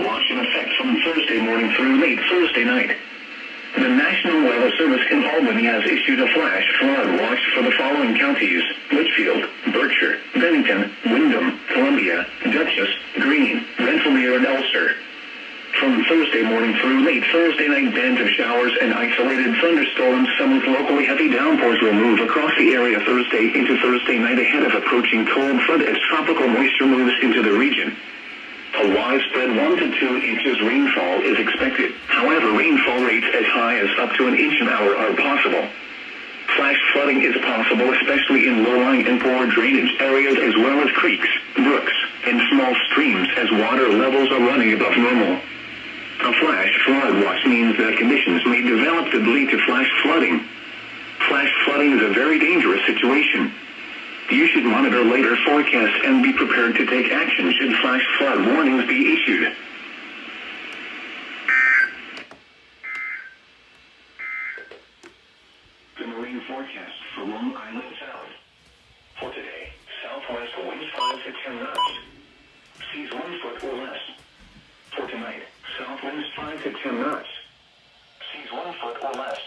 flood watch in effect from Thursday morning through late Thursday night. The National Weather Service in Albany has issued a flash flood watch for the following counties: Litchfield, Berkshire, Bennington, Windham, Columbia, Dutchess, Greene, Rensselaer, and Ulster. From Thursday morning through late Thursday night, bands of showers and isolated thunderstorms, some with locally heavy downpours, will move across the area Thursday into Thursday night ahead of approaching cold front as tropical moisture moves into the region. A widespread 1 to 2 inches rainfall is expected. However, rainfall rates as high as up to an inch an hour are possible. Flash flooding is possible, especially in low-lying and poor drainage areas, as well as creeks, brooks, and small streams, as water levels are running above normal. A flash flood watch means that conditions may develop to lead to flash flooding. Flash flooding is a very dangerous situation. You should monitor later forecasts and be prepared to take action should flash flood warnings be issued. The marine forecast for Long Island Sound. For today, southwest winds 5 to 10 knots. Seas 1 foot or less. For tonight, south winds 5 to 10 knots. Seas 1 foot or less.